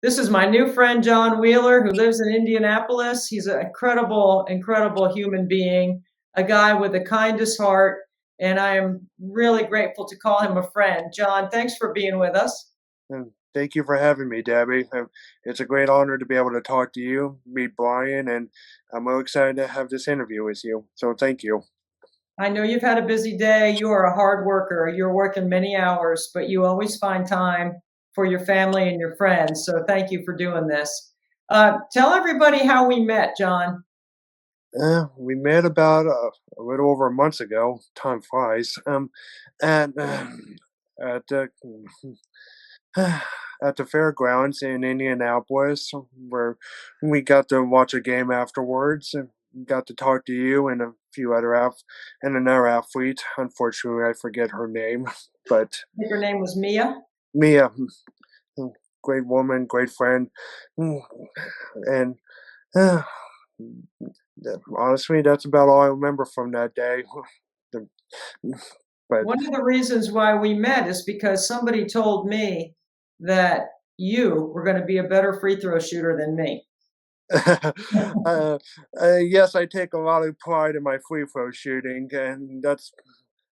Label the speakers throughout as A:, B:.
A: This is my new friend, John Wheeler, who lives in Indianapolis. He's an incredible, incredible human being, a guy with the kindest heart, and I am really grateful to call him a friend. John, thanks for being with us.
B: And thank you for having me, Debbie. It's a great honor to be able to talk to you, meet Brian, and I'm really excited to have this interview with you. So thank you.
A: I know you've had a busy day. You are a hard worker. You're working many hours, but you always find time for your family and your friends. So thank you for doing this. Tell everybody how we met, John.
B: We met about a little over a month ago. Time flies. At at the at the fairgrounds in Indianapolis, where we got to watch a game afterwards, and got to talk to you and a few other and another athlete. Unfortunately, I forget her name, but
A: I think her name was Mia.
B: Mia, great woman, great friend, and uh, honestly, that's about all I remember from that day. The- But
A: One of the reasons why we met is because somebody told me that you were going to be a better free throw shooter than me.
B: uh, yes, I take a lot of pride in my free throw shooting, and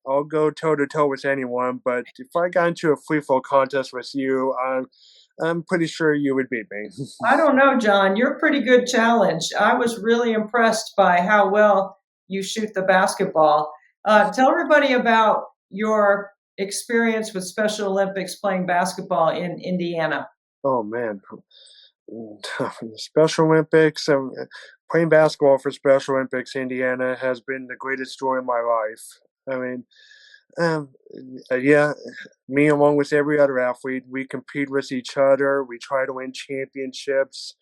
B: I'll go toe to toe with anyone. But if I got into a free throw contest with you, I'm pretty sure you would beat me.
A: I don't know, John. You're a pretty good challenge. I was really impressed by how well you shoot the basketball. Tell everybody about your experience with Special Olympics playing basketball in Indiana.
B: Oh man, Special Olympics. Playing basketball for Special Olympics Indiana has been the greatest joy of my life. I mean, um, yeah, me along with every other athlete, we compete with each other. We try to win championships,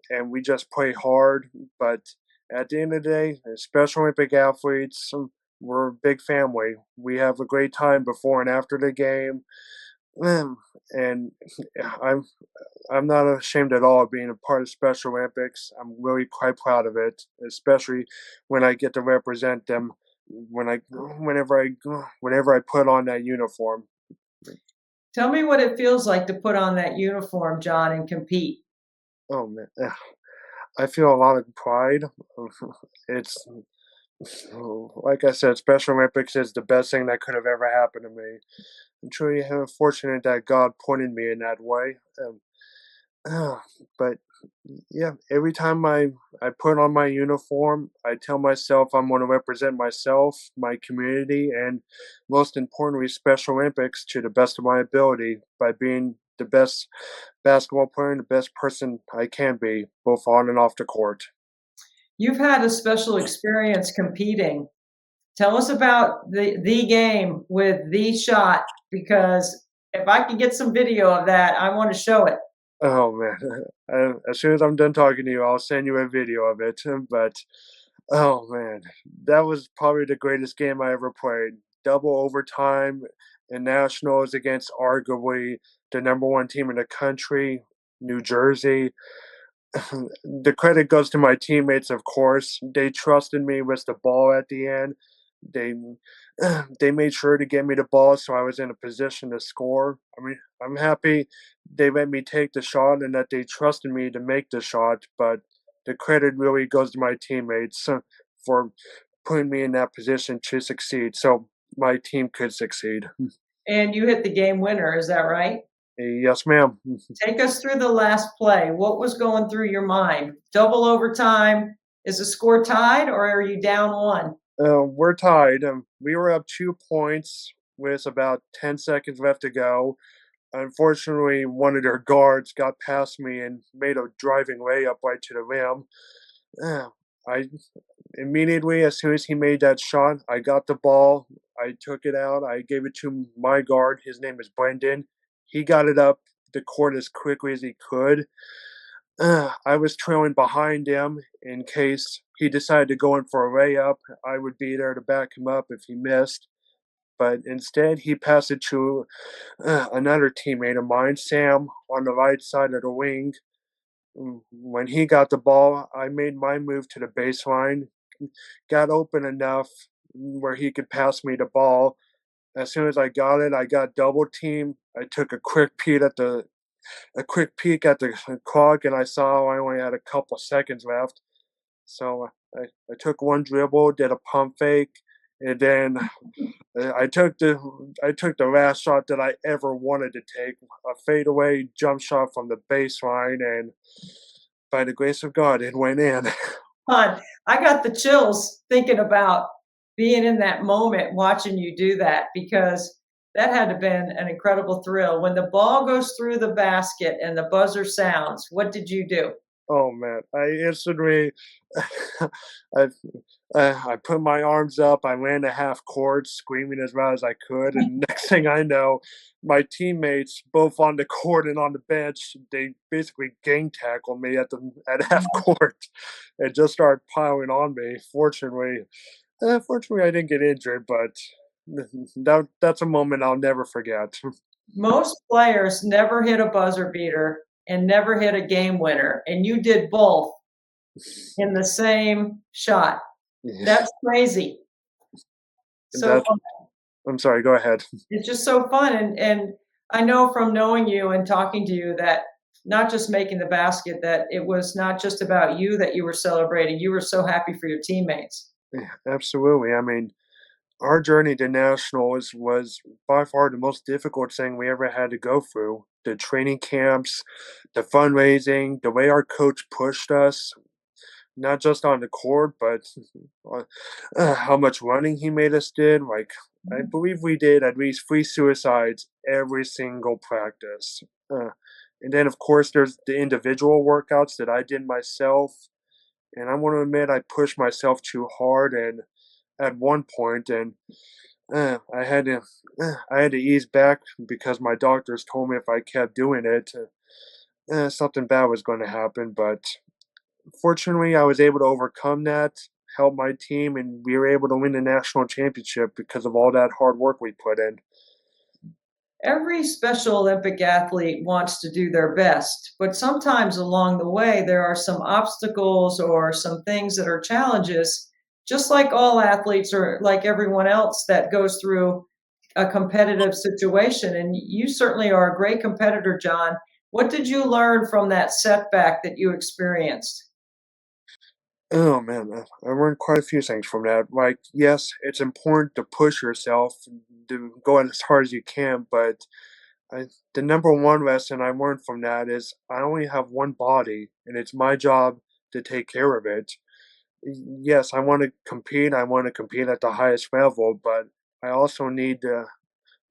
B: and we just play hard. But at the end of the day, as Special Olympic athletes, we're a big family. We have a great time before and after the game. And I'm I'm not ashamed at all of being a part of Special Olympics. I'm really quite proud of it, especially when I get to represent them whenever I put on that uniform.
A: Tell me what it feels like to put on that uniform, John, and compete.
B: Oh man, I feel a lot of pride. It's like I said, Special Olympics is the best thing that could have ever happened to me. I'm truly fortunate that God pointed me in that way. But yeah, every time I put on my uniform, I tell myself I'm going to represent myself, my community, and most importantly, Special Olympics to the best of my ability by being the best basketball player and the best person I can be, both on and off the court.
A: You've had a special experience competing. Tell us about the game with the shot because if I can get some video of that, I want to show it.
B: Oh man, as soon as I'm done talking to you, I'll send you a video of it. But oh man, that was probably the greatest game I ever played. Double overtime in nationals against arguably the number one team in the country, New Jersey. The credit goes to my teammates, of course. They trusted me with the ball at the end. They they made sure to get me the ball so I was in a position to score. I mean, I'm happy they let me take the shot and that they trusted me to make the shot, but the credit really goes to my teammates for putting me in that position to succeed so my team could succeed.
A: And you hit the game winner, is that right?
B: Yes, ma'am.
A: Take us through the last play. What was going through your mind? Double overtime. Is the score tied or are you down one?
B: We're tied. We were up 2 points with about 10 seconds left to go. Unfortunately, one of their guards got past me and made a driving layup right to the rim. Uh, I immediately, as soon as he made that shot, I got the ball. I took it out. I gave it to my guard. His name is Brendan. He got it up the court as quickly as he could. I was trailing behind him in case he decided to go in for a layup. I would be there to back him up if he missed. But instead, he passed it to another teammate of mine, Sam, on the right side of the wing. When he got the ball, I made my move to the baseline, got open enough where he could pass me the ball. As soon as I got it, I got double teamed. I took a quick peek at the a quick peek at the clock, and I saw I only had a couple seconds left. So I took one dribble, did a pump fake, and then I took the last shot that I ever wanted to take, a fadeaway jump shot from the baseline, and by the grace of God, it went in.
A: Fun. I got the chills thinking about being in that moment watching you do that because that had to have been an incredible thrill. When the ball goes through the basket and the buzzer sounds, what did you do?
B: Oh man, I instantly, I, I put my arms up. I ran a half court, screaming as loud as I could. And next thing I know, my teammates, both on the court and on the bench, they basically gang tackled me at half court, and just started piling on me. Fortunately, I didn't get injured, but that's a moment I'll never forget.
A: Most players never hit a buzzer beater and never hit a game winner, and you did both in the same shot.
B: Yeah,
A: That's crazy. So
B: that. I'm sorry. Go ahead.
A: it's just so fun, and I know from knowing you and talking to you that not just making the basket, that it was not just about you that you were celebrating, you were so happy for your teammates.
B: Yeah, absolutely. I mean, our journey to nationals was by far the most difficult thing we ever had to go through. The training camps, the fundraising, the way our coach pushed us, not just on the court, but uh, how much running he made us did. Like, I believe we did at least 3 suicides every single practice. Uh, and then, of course, there's the individual workouts that I did myself. And I want to admit I pushed myself too hard and at one point, and I had to I had to ease back because my doctors told me if I kept doing it, something bad was going to happen. But fortunately, I was able to overcome that, help my team, and we were able to win the national championship because of all that hard work we put in.
A: Every Special Olympic athlete wants to do their best, but sometimes along the way, there are some obstacles or some things that are challenges, just like all athletes or like everyone else that goes through a competitive situation. And you certainly are a great competitor, John. What did you learn from that setback that you experienced?
B: Oh man, I learned quite a few things from that. Like, yes, it's important to push yourself, to go as hard as you can, but the number one lesson I learned from that is I only have one body, and it's my job to take care of it. Yes, I want to compete. I want to compete at the highest level, but I also need to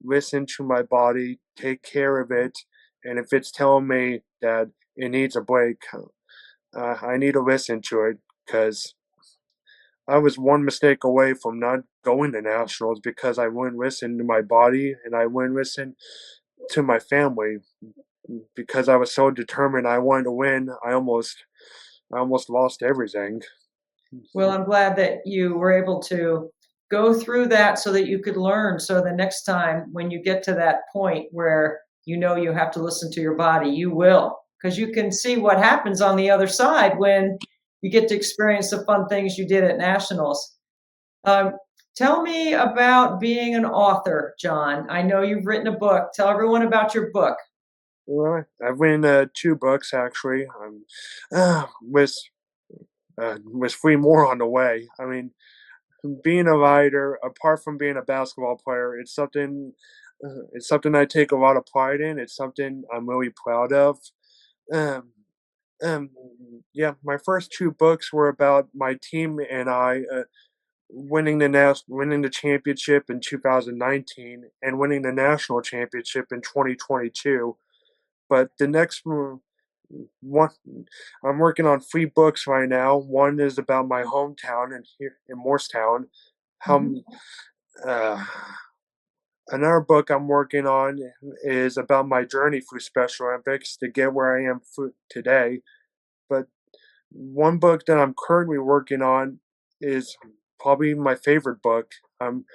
B: listen to my body, take care of it, and if it's telling me that it needs a break, I need to listen to it because I was one mistake away from not going to nationals because I wouldn't listen to my body and I wouldn't listen to my family because I was so determined I wanted to win. I almost lost everything.
A: Well, I'm glad that you were able to go through that so that you could learn. So the next time when you get to that point where you know you have to listen to your body, you will, because you can see what happens on the other side when you get to experience the fun things you did at nationals. Um, Tell me about being an author, John. I know you've written a book. Tell everyone about your book.
B: Well, I've written 2 books actually. With with 3 more on the way. I mean, being a writer, apart from being a basketball player, it's something I take a lot of pride in. It's something I'm really proud of. Um, um, yeah, my first 2 books were about my team and I winning the championship in 2019 and winning the national championship in 2022. But the next one, I'm working on 3 books right now. One is about my hometown in Morristown. How
A: Mhm.
B: uh, Another book I'm working on is about my journey through Special Olympics to get where I am today. But one book that I'm currently working on is probably my favorite book. I'm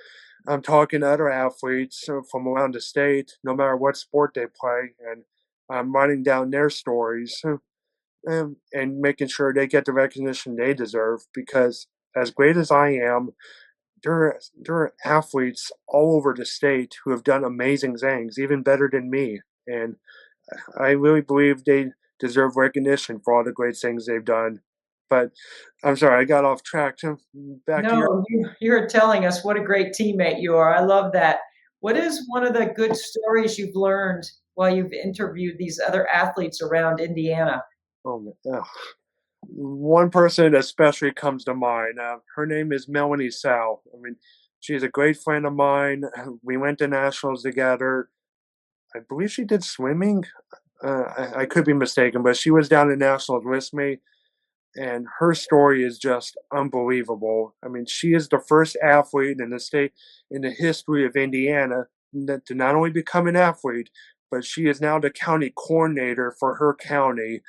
B: talking to other athletes from around the state, no matter what sport they play, and I'm writing down their stories and making sure they get the recognition they deserve. Because as great as I am, there are athletes all over the state who have done amazing things, even better than me. And I really believe they deserve recognition for all the great things they've done. But I'm sorry, I got off track. Back to your
A: No, you're telling us what a great teammate you are. I love that. What is one of the good stories you've learned while you've interviewed these other athletes around Indiana?
B: oh, one person especially comes to mind. Her name is Melanie Sow. I mean, she's a great friend of mine. We went to nationals together. I believe she did swimming. I could be mistaken, but she was down at nationals with me, and her story is just unbelievable. I mean, she is the first athlete in the state in the history of Indiana to not only become an athlete, but she is now the county coordinator for her county.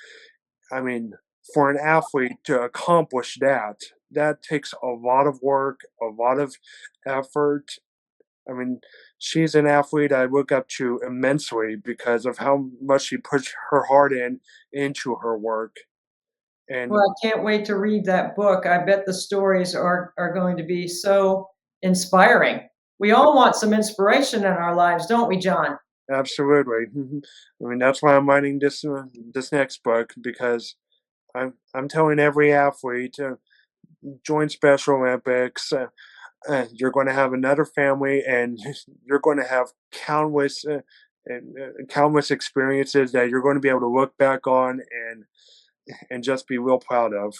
B: I mean, for an athlete to accomplish that, that takes a lot of work, a lot of effort. I mean, she's an athlete I look up to immensely because of how much she puts her heart into her work.
A: Well,
B: And
A: I can't wait to read that book. I bet the stories are going to be so inspiring. We all want some inspiration in our lives, don't we, John?
B: absolutely, I mean that's why I'm writing this next book because I'm telling every athlete to join Special Olympics. You're going to have another family, and you're going to have countless experiences that you're going to be able to look back on and just be real proud of.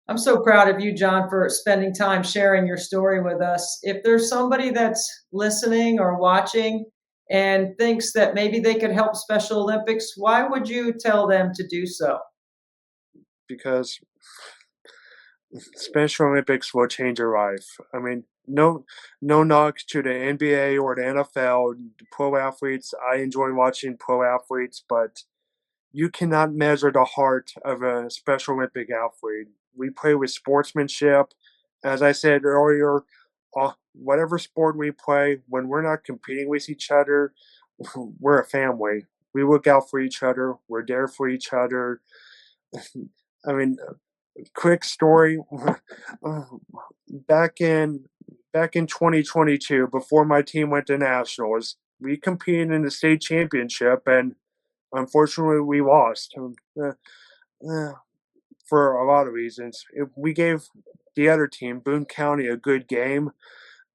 A: I'm so proud of you, John, for spending time sharing your story with us. If there's somebody that's listening or watching and thinks that maybe they could help Special Olympics, why would you tell them to do so?
B: Because Special Olympics will change your life. I mean, no knock to the NBA or the NFL, pro athletes. I enjoy watching pro athletes, but you cannot measure the heart of a Special Olympic athlete. We play with sportsmanship. As I said earlier, whatever sport we play, when we're not competing with each other, we're a family. We look out for each other. We're there for each other. I mean, quick story. uh, back in back in 2022, before my team went to nationals, we competed in the state championship, and unfortunately, we lost uh, for a lot of reasons. We gave the other team, Boone County, a good game,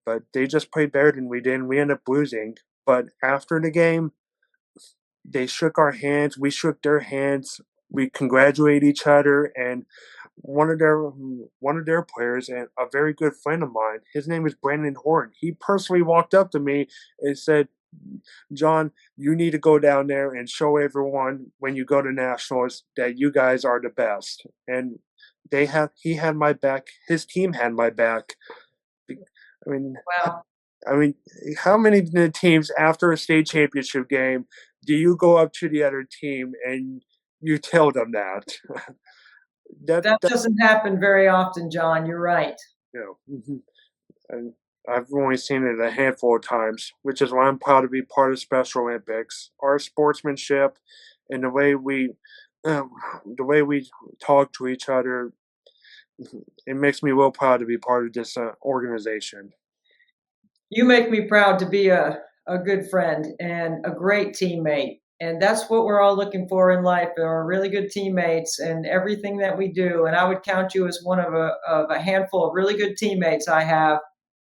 B: but they just played better than we did, and we ended up losing. But after the game, they shook our hands. We shook their hands. We congratulated each other, and one of their players and a very good friend of mine. His name is Brandon Horton. He personally walked up to me and said, "John, you need to go down there and show everyone when you go to nationals that you guys are the best." And he had my back. His team had my back. I mean,
A: Wow.
B: I mean, how many teams after a state championship game do you go up to the other team and you tell them that?
A: That
B: That
A: doesn't happen very often, John. You're right.
B: and I've only seen it a handful of times, which is why I'm proud to be part of Special Olympics. Our sportsmanship and um, the way we talk to each other, it makes me real proud to be part of this organization.
A: You make me proud to be a good friend and a great teammate. And that's what we're all looking for in life are really good teammates and everything that we do. And I would count you as one of a handful of really good teammates I have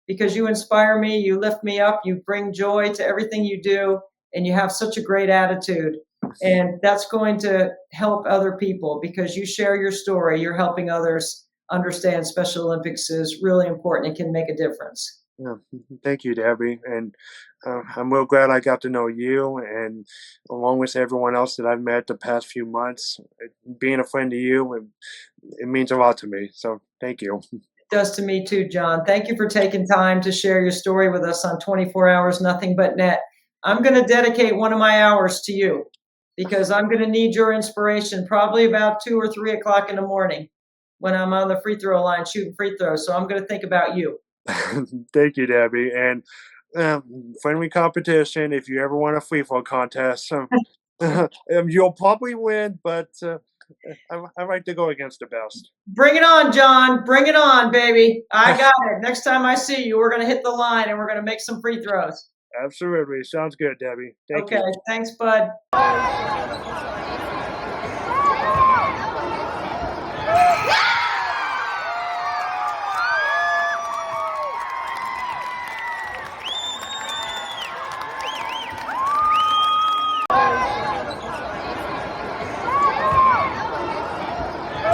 A: because you inspire me, you lift me up, you bring joy to everything you do, and you have such a great attitude. And that's going to help other people because you share your story. You're helping others understand Special Olympics is really important. It can make a difference.
B: Yeah, thank you, Debbie, and I'm real glad I got to know you, and along with everyone else that I've met the past few months. Being a friend to you, it means a lot to me. So, thank you.
A: Does to me too, John. Thank you for taking time to share your story with us on 24 Hours Nothing But Net. I'm going to dedicate one of my hours to you because I'm going to need your inspiration probably about 2 or 3 o'clock in the morning when I'm on the free throw line shooting free throws. So I'm going to think about you.
B: Thank you, Debbie, and friendly competition. If you ever want a free throw contest, you'll probably win, but I like to go against the best.
A: Bring it on, John. Bring it on, baby. I got it. Next time I see you, we're going to hit the line and we're going to make some free throws.
B: Absolutely. Sounds good, Debbie. Thank
A: Okay,
B: you.
A: thanks, bud.